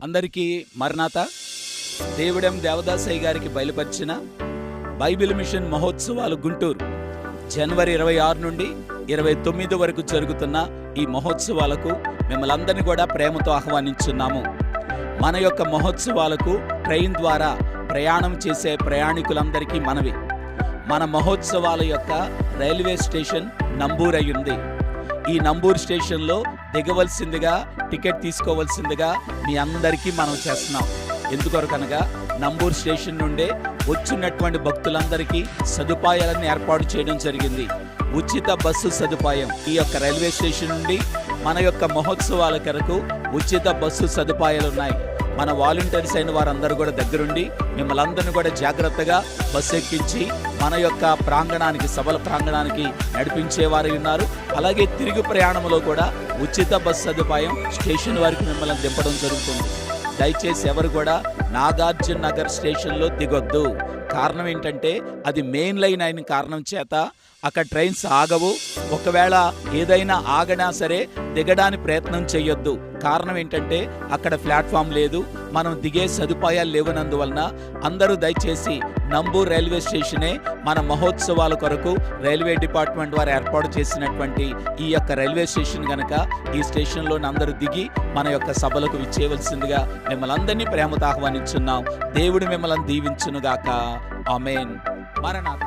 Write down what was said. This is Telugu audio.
అందరికీ మరణాత. దేవుడెం దేవదాసయ్య గారికి బయలుపరిచిన బైబిల్ మిషన్ మహోత్సవాలు గుంటూరు జనవరి 26 నుండి 29 వరకు జరుగుతున్న ఈ మహోత్సవాలకు మిమ్మల్ని అందరినీ కూడా ప్రేమతో ఆహ్వానించున్నాము. మన యొక్క మహోత్సవాలకు ట్రైన్ ద్వారా ప్రయాణం చేసే ప్రయాణికులందరికీ మనవి. మన మహోత్సవాల యొక్క రైల్వే స్టేషన్ నంబూర్ అయి ఉంది. ఈ నంబూర్ స్టేషన్లో దిగవలసిందిగా, టికెట్ తీసుకోవలసిందిగా మీ అందరికీ మనం చేస్తున్నాం. ఎందుకొరకనగా నంబూర్ స్టేషన్ నుండే వచ్చినటువంటి భక్తులందరికీ సదుపాయాలను ఏర్పాటు చేయడం జరిగింది. ఉచిత బస్సు సదుపాయం ఈ యొక్క రైల్వే స్టేషన్ నుండి మన యొక్క మహోత్సవాల కొరకు ఉచిత బస్సు సదుపాయాలు ఉన్నాయి. మన వాలంటీర్స్ అయిన వారందరూ కూడా దగ్గరుండి మిమ్మల్ని అందరినీ కూడా జాగ్రత్తగా బస్సు ఎక్కించి మన యొక్క ప్రాంగణానికి, సభల ప్రాంగణానికి నడిపించేవారు ఉన్నారు. అలాగే తిరుగు ప్రయాణంలో కూడా ఉచిత బస్సు సదుపాయం స్టేషన్ వారికి మిమ్మల్ని దింపడం జరుగుతుంది. దయచేసి ఎవరు కూడా నాగార్జున నగర్ స్టేషన్లో దిగొద్దు. కారణం ఏంటంటే అది మెయిన్ లైన్ అయిన కారణం చేత అక్కడ ట్రైన్స్ ఆగవు. ఒకవేళ ఏదైనా ఆగనా సరే దిగడానికి ప్రయత్నం చేయొద్దు. కారణం ఏంటంటే అక్కడ ప్లాట్ఫామ్ లేదు, మనం దిగే సదుపాయాలు లేవనందువలన అందరూ దయచేసి నంబూర్ రైల్వే స్టేషనే మన మహోత్సవాల కొరకు రైల్వే డిపార్ట్మెంట్ వారు ఏర్పాటు చేసినటువంటి ఈ యొక్క రైల్వే స్టేషన్ కనుక ఈ స్టేషన్లో అందరూ దిగి మన యొక్క సభలకు విచ్చేయవలసిందిగా మిమ్మల్ని అందరినీ ప్రేమతో ఆహ్వానించున్నాం. దేవుడు మిమ్మల్ని దీవించునుగాక. ఆమేన్. మరణాత.